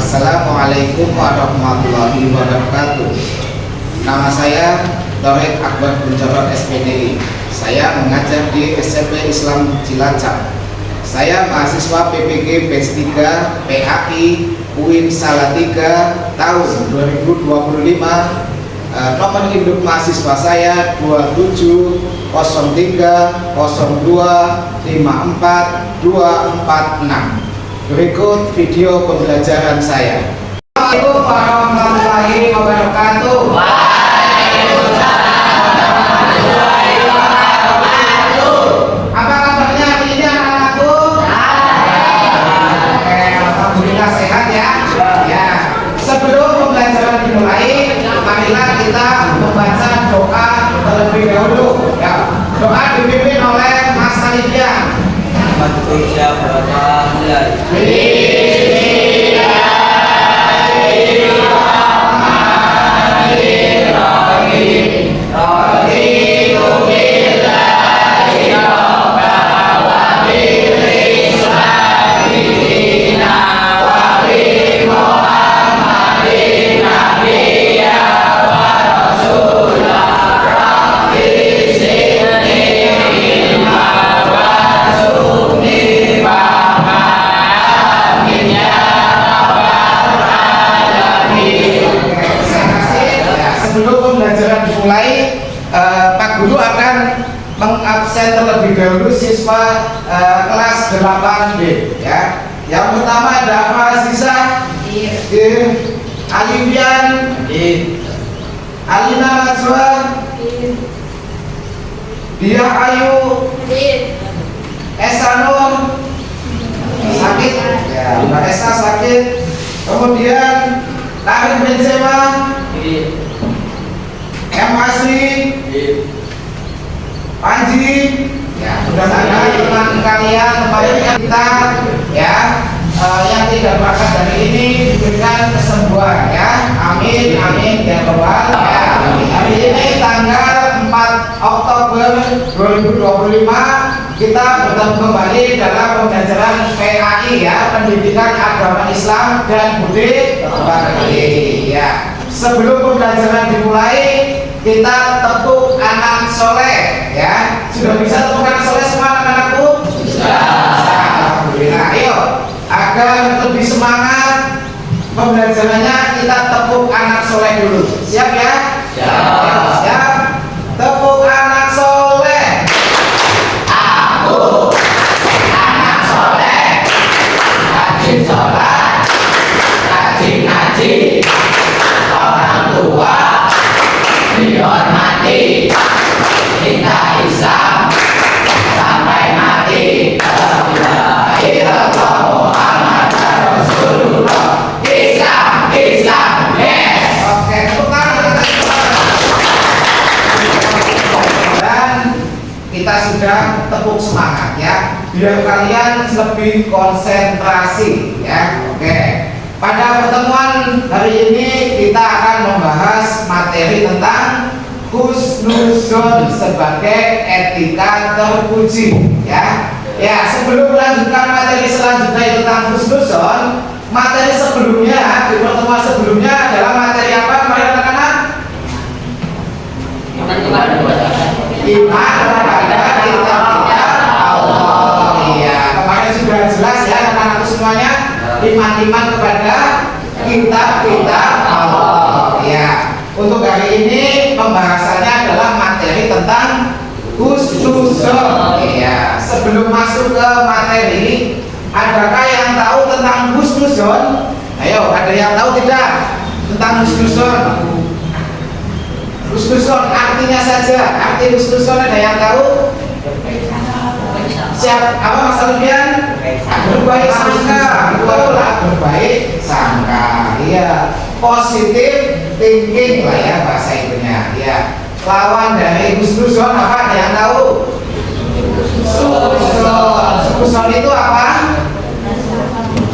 Assalamualaikum warahmatullahi wabarakatuh. Nama saya Tauhid Akbar Buncoro SPDI. Saya mengajar di SMP Islam Cilacap. Saya mahasiswa PPG Batch 3 PAI UIN Salatiga tahun 2025. Nomor induk mahasiswa saya 2703025446. Berikut video pembelajaran saya. Assalamualaikum warahmatullahi wabarakatuh. Waalaikumsalam warahmatullahi wabarakatuh. Apa kabarnya hari ini anak-anakku? Oke, alhamdulillah sehat ya. Ya. Sebelum pembelajaran dimulai, marilah kita membaca doa terlebih dahulu. Ya. Doa dipimpin oleh Mas Alifian. Pak Guru akan mengabsen terlebih dahulu siswa kelas 8B ya. Yang pertama ada Aziza, Alifian, Alina Najwa, Dia Ayu, Esanur sakit ya, Mbak Esa sakit, kemudian Karim Benzema, Asri, Panji, ya mudah-mudahan teman kalian tempatnya kita ya yang tidak berangkat dari ini diberikan kesembuhan ya, amin amin ya robbal ya. Hari ini tanggal 4 Oktober 2025 kita bertemu kembali dalam pembelajaran PAI ya, Pendidikan Agama Islam dan Budaya ya. Sebelum pembelajaran dimulai, kita tepuk anak soleh ya. Sudah bisa tepuk anak soleh semua anak-anakku? Sudah. Alhamdulillah. Ayo, agar lebih semangat pembelajarannya, kita tepuk anak soleh dulu. Siap ya? Siap. Siap. Tepuk anak soleh. Aku anak soleh, rajin sholat, rajin ngaji, orang tua dihormati, kita Islam sampai mati. La ilaha illallah Muhammad Rasulullah. Islam, Islam, yes. Oke, dan kita sudah tepuk semangat ya, biar kalian lebih konsentrasi ya. Oke. Pada pertemuan hari ini kita akan membahas materi tentang husnuzon sebagai etika terpuji ya. Ya, sebelum melanjutkan materi selanjutnya tentang husnuzon, materi sebelumnya di pertemuan sebelumnya adalah materi apa? Mari anak-anak. Iman kepada kitab-kitab Allah. Iya, kemarin sudah jelas ya anak-anak semuanya. Iman kepada kitab-kitab Allah ya. Untuk hari ini pembahasannya adalah materi tentang husnuzon ya. Sebelum masuk ke materi, adakah yang tahu tentang husnuzon? Ayo, ada yang tahu tidak tentang husnuzon? Husnuzon artinya saja, arti husnuzon ada yang tahu? Siap, apa Mas Alfian? Berbaik sangka, betul lah, berbaik sangka. Iya, positif thinking lah ya bahasa itunya. Iya. Lawan dari husnuzon apa? Ada yang tahu? Suzon. Suzon itu apa?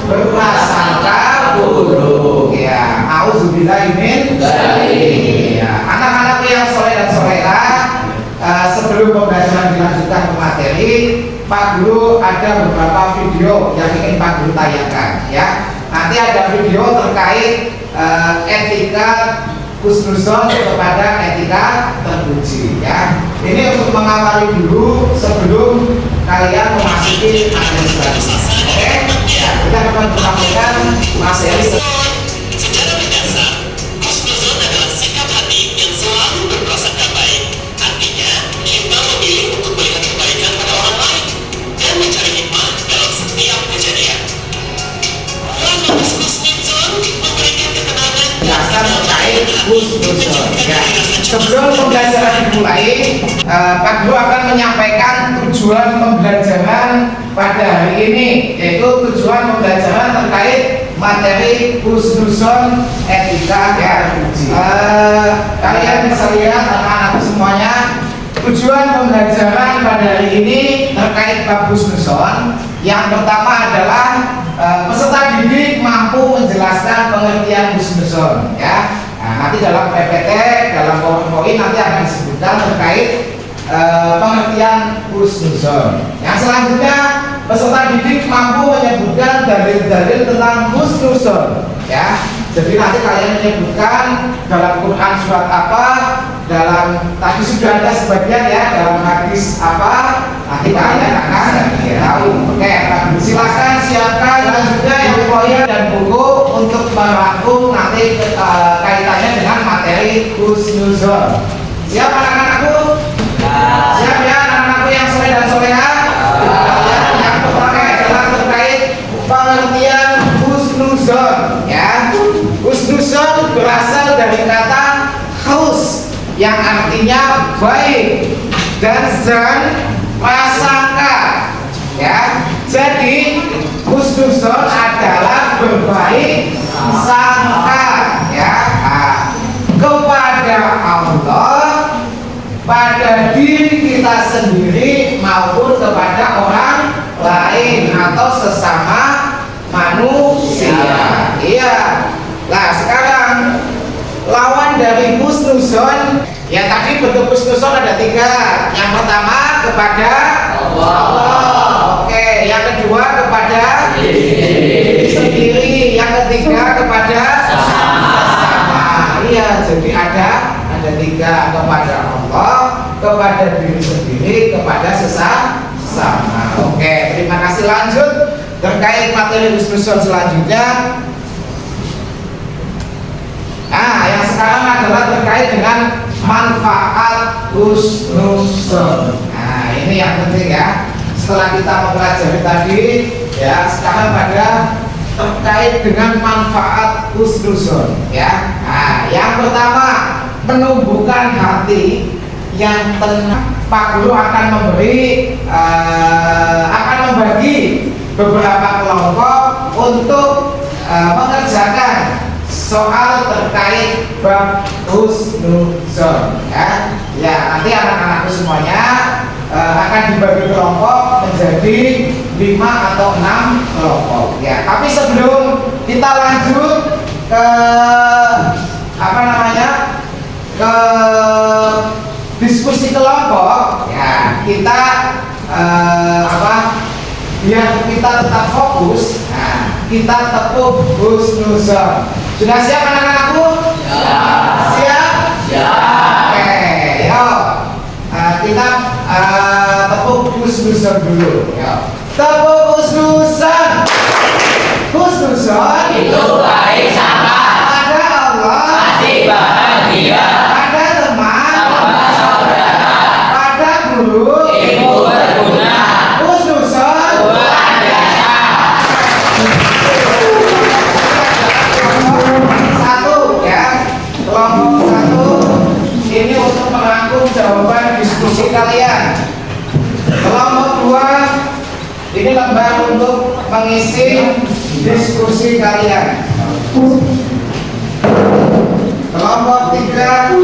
Berprasangka buruk. Ya, auzubillahi min dzalik. Ya, anak-anak yang soleh dan soleha, sebelum pembelajaran dilanjutkan ke materi, Pak Guru ada beberapa video yang ingin Pak Guru tayangkan ya. nanti ada video terkait etika husnuzon kepada etika terpuji ya. Ini untuk mengawali dulu sebelum kalian memasuki materi selanjutnya. Oke, ya, kita akan menyampaikan materi. Secara mendasar, husnuzon adalah sikap hati yang selalu berprasangka baik. Artinya, kita memilih untuk melihat kebaikan pada orang lain dan mencari hikmah dalam setiap kejadian. Lafaz husnuzon memberikan ketenangan Dasar terkait husnuzon ya. Sebelum pembelajaran dimulai, Pak Guru akan menyampaikan tujuan pembelajaran pada hari ini, yaitu tujuan pembelajaran terkait materi husnuzon etika ya. Kalian bisa lihat anak-anak semuanya, tujuan pembelajaran pada hari ini terkait bab husnuzon. Yang pertama adalah peserta didik mampu menjelaskan pengertian husnuzon ya. Nah, nanti dalam PPT, dalam poin nanti akan disebutkan terkait pengertian husnuzon. Yang selanjutnya, peserta didik mampu menyebutkan dalil-dalil tentang husnuzon ya. Jadi nanti kalian menyebutkan dalam Quran surat apa, dalam tadi sudah ada sebagian ya, dalam hadis apa, nanti kalian akan tahu. Oke, silakan siapkan dan juga yang poin dan buku untuk merangkum nanti kaitannya dengan materi husnuzon. Siap anak-anakku? Siap ya anak-anakku yang soleh dan soleha? Yang pertama adalah terkait pengertian husnuzon ya. Husnuzon berasal dari kata hus yang artinya baik dan zan prasangka ya. Jadi husnuzon adalah berbaik sangka ya kepada Allah, pada diri kita sendiri maupun kepada orang lain atau sesama manusia. Iya. Nah sekarang lawan dari husnuzon ya, tadi bentuk husnuzon ada 3. Yang pertama kepada Allah. Oke, yang kedua kepada diri sendiri, yang ketiga kepada sesama. Iya, jadi ada 3, kepada Allah, kepada diri sendiri, kepada sesama. Oke, terima kasih. Lanjut terkait materi husnuzon selanjutnya. Nah, yang sekarang adalah terkait dengan manfaat husnuzon. Nah, ini yang penting ya. Setelah kita mempelajari tadi, ya, sekarang pada terkait dengan manfaat husnuzon. Ya, nah, yang pertama menumbuhkan hati yang tenang. Pak Guru akan membagi beberapa kelompok untuk mengerjakan soal terkait bab husnuzon ya. Ya, nanti anak-anakku semuanya akan dibagi kelompok menjadi 5 atau 6 kelompok ya. Tapi sebelum kita lanjut ke ke diskusi kelompok ya, kita biar kita tetap fokus. Nah, kita tepuk husnuzon. Sudah siap anak-anakku? Siap? Oke, yuk. Kita tepuk husnuzon dulu. Yuk. Tepuk husnuzon. Husnuzon itu baik sangka pada Allah, pasti bahagia, pada teman, pada saudara, pada guru, ilmu berguna, husnuzon luar biasa. Satu ya, kelompok 1 ini untuk merangkum jawaban diskusi kalian. Kelompok 2 ini lembar untuk mengisi diskusi kalian. Kelompok 3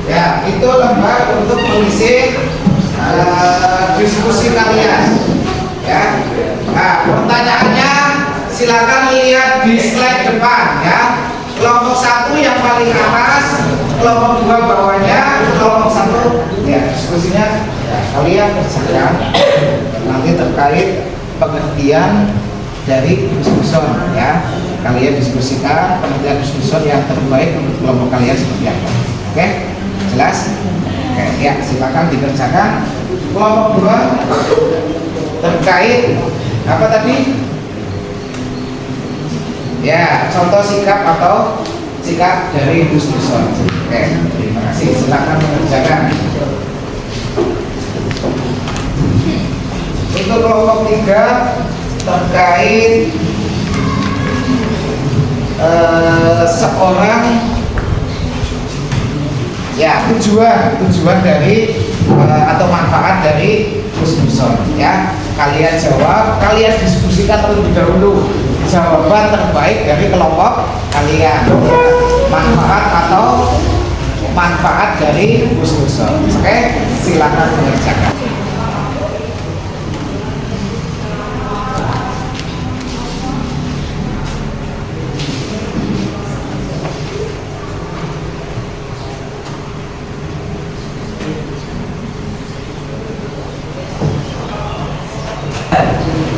ya, itu lembar untuk mengisi diskusi kalian ya. Nah, pertanyaannya silakan lihat di slide depan ya. Kelompok 1 yang paling atas, kelompok 2 bawahnya, kelompok 1 ya diskusinya ya, kalian kerjakan nanti terkait pengertian dari husnuzon ya. Kalian diskusikan pengertian husnuzon yang terbaik untuk kelompok kalian seperti apa. Oke, jelas? Oke, ya silakan dikerjakan. Kelompok 2 terkait apa tadi? Ya, contoh sikap atau sikap dari husnuzon. Oke, terima kasih. Silakan mengerjakan. Untuk kelompok 3 terkait seorang ya tujuan dari atau manfaat dari husnuzon ya. Kalian jawab, kalian diskusikan terlebih dahulu jawaban terbaik dari kelompok kalian ya. Manfaat dari husnuzon. Oke, silakan mengerjakan.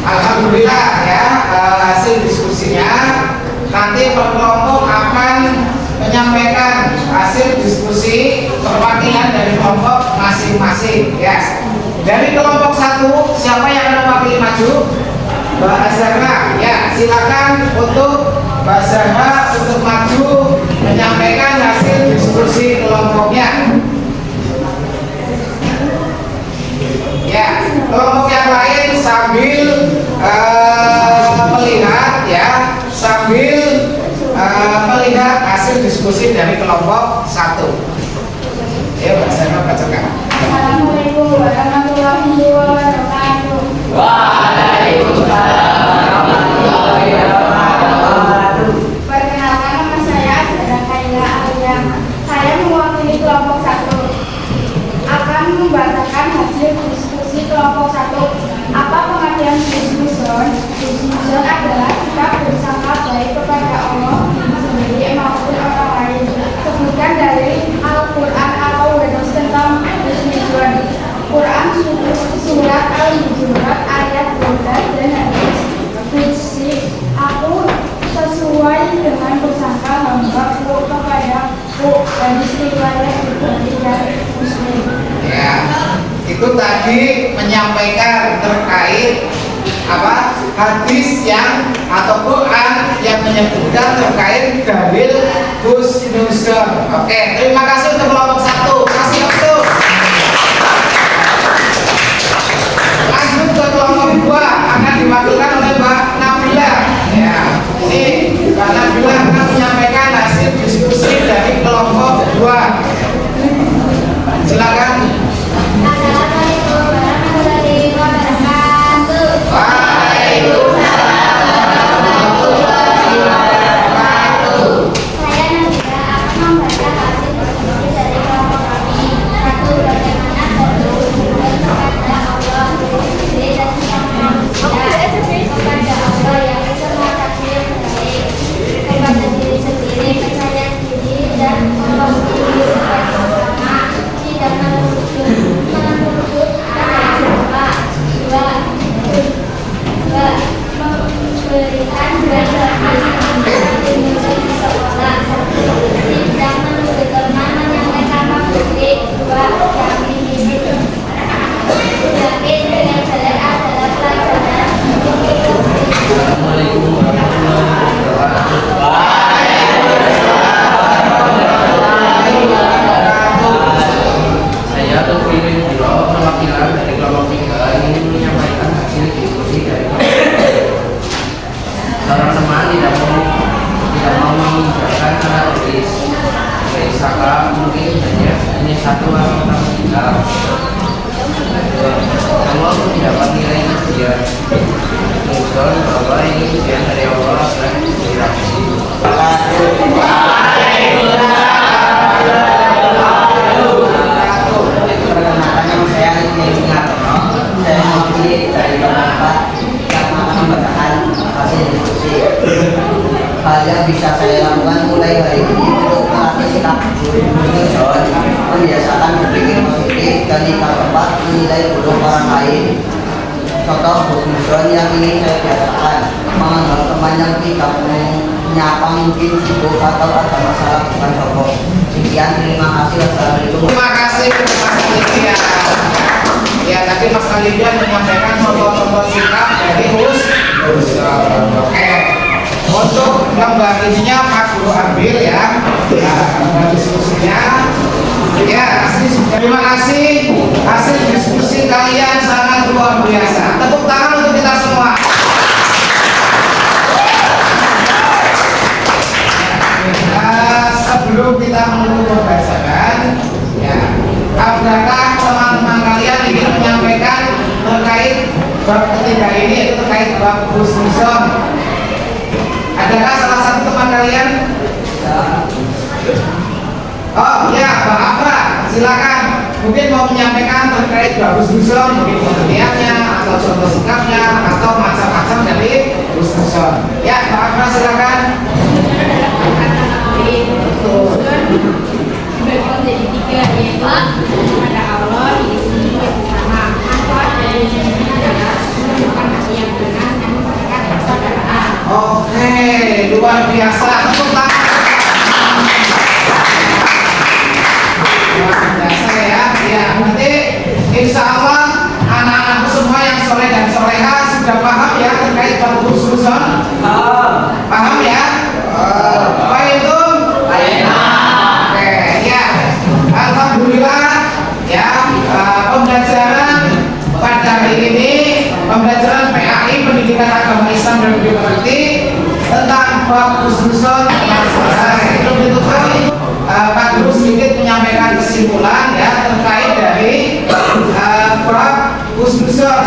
Alhamdulillah ya, hasil diskusinya nanti per kelompok akan menyampaikan hasil diskusi perwakilan dari kelompok masing-masing ya. Dari kelompok 1 siapa yang akan mewakili maju? Mbak Azhara ya, silakan untuk Mbak Azhara untuk maju menyampaikan hasil diskusi kelompoknya. Ya, kelompok yang lain sambil melihat ya, sambil melihat hasil diskusi dari kelompok 1. Ya, bacakan. Assalamualaikum warahmatullahi wabarakatuh. Waalaikumsalam warahmatullahi wabarakatuh. Perkenalkan, nama saya Azhara Kaila Alia. Saya mewakili kelompok 1. Akan membacakan hasil diskusi kelompok 1. Apa pengertian husnuzon? Husnuzon adalah sikap bersangka baik kepada Allah sendiri maupun orang lain. Sebutkan dari Al-Quran atau hadis tentang husnuzon. Quran surat Al-Hujurat ayat 12 dan hadis qudsi. Aku sesuai dengan bersangka hamba-Ku kepadaku. Hadis riwayat Bukhari dan Muslim. Ya, itu tadi menyampaikan terkait apa hadis yang atau Quran yang menyebutkan terkait dalil husnuzon. Oke, terima kasih untuk kelompok 1. Kasih waktu. Lanjut ke kelompok 2 akan diwakilkan oleh Mbak Nabila. Ya, ini Mbak Nabila akan menyampaikan hasil diskusi dari kelompok 2. Silakan. Assalamualaikum warahmatullahi wabarakatuh. Waalaikumsalam warahmatullahi wabarakatuh. Saya Nabila akan membaca hasil diskusi dari kelompok kami. 1. Bagaimana bersyukur kepada Allah sendiri dan sesama manusia, kepada Allah yang semua takdir baik, kepada diri sendiri, percaya diri dan memiliki sifat sesama, tidak menuntut apa. 2. Memberikan berat-berat di sekolah. 1. Tidak menuntut teman menyampaikan maksudnya. 2. Kami hidup yakin dengan jelek adalah pelajaran Assalamualaikum warahmatullahi wabarakatuh. Saya terpilih di bawah perwakilan dari kelompok 3 ingin menyampaikan hasil diskusi dari kelompok. Seorang teman tidak mau mengingatkan cara tulis. Saka mungkin hanya satu atau contoh husnuzon yang ingin saya biasakan, menganggap teman yang tidak menyapa mungkin sibuk atau ada masalah bukan sokong. Sekian, terima kasih. Wassalamualaikum. Terima kasih Mas Alidia. Ya, tadi Mas Alidia menyampaikan contoh-contoh sikap dari husnuzon. Oke. Untuk lembaginya Pak Guru ambil ya. Nah, diskusinya. Ya, terima kasih. Hasil diskusi kalian sangat luar biasa. Tepuk tangan untuk kita semua. Sebelum kita menutup pembahasan, ya, apakah teman-teman kalian ingin menyampaikan terkait bab ketiga ini, yaitu terkait bab husnuzon? Adakah salah satu teman kalian? Oh ya, Mbak Afra, silakan. Mungkin mau menyampaikan terkait bab husnuzon, mungkin pengertiannya atau contoh sikapnya atau macam-macam dari husnuzon. Ya, Mbak Afra, silakan. Berkembang jadi tiga, yaitu kepada Allah, diri sendiri yang bersama. Manfaat dari ini adalah melakukan hal yang benar dan memberikan persaudaraan. Oke, luar biasa. Tepuk tangan. Luar biasa ya. Ya, nanti insya Allah anak-anakku semua yang soleh dan soleha sudah paham ya terkait bab husnuzon. Paham ya? Apa itu? Oke, ya. Alhamdulillah ya, pembelajaran pada hari ini, pembelajaran PAI Pendidikan Agama Islam dan Budi tentang bab husnuzon telah selesai. Sebelum ditutup, Pak Guru sedikit menyampaikan kesimpulan ya terkait dari bab husnuzon.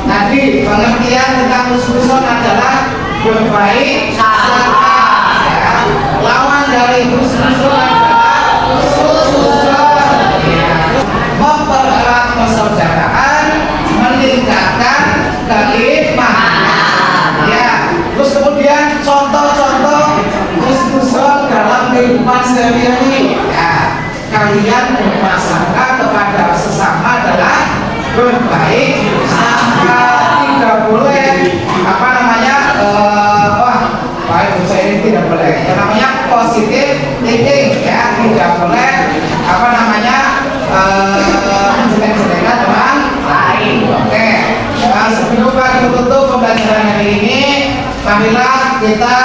Tadi pengertian tentang husnuzon adalah berbaik sangka. Ya. Lawan dari husnuzon adalah husnuzon. Ya. Mempererat persaudaraan, meningkatkan keimanan. Ya. Terus kemudian contoh-contoh husnuzon dalam kehidupan sehari-hari. Ya. Kalian berprasangka kepada sesama adalah berbaik sangka, tidak boleh apa namanya baik saya ini tidak boleh yang namanya positif thinking ya, tidak boleh apa namanya menjelek-jelekan orang lain. Oke, sebelum kita tutup pembelajaran hari ini, marilah kita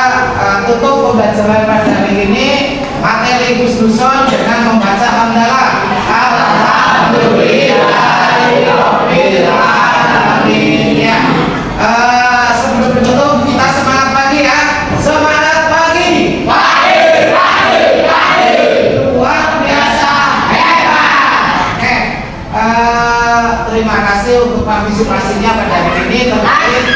tutup pembelajaran pada hari ini materi husnuzon dengan membaca hamdalah. Alhamdulillahirabbil alamin. Ya. Sebelum ditutup kita semangat pagi ya. Semangat pagi. Pagi. Luar biasa hebat. Oke. Terima kasih untuk partisipasinya pada hari ini. Terima kasih.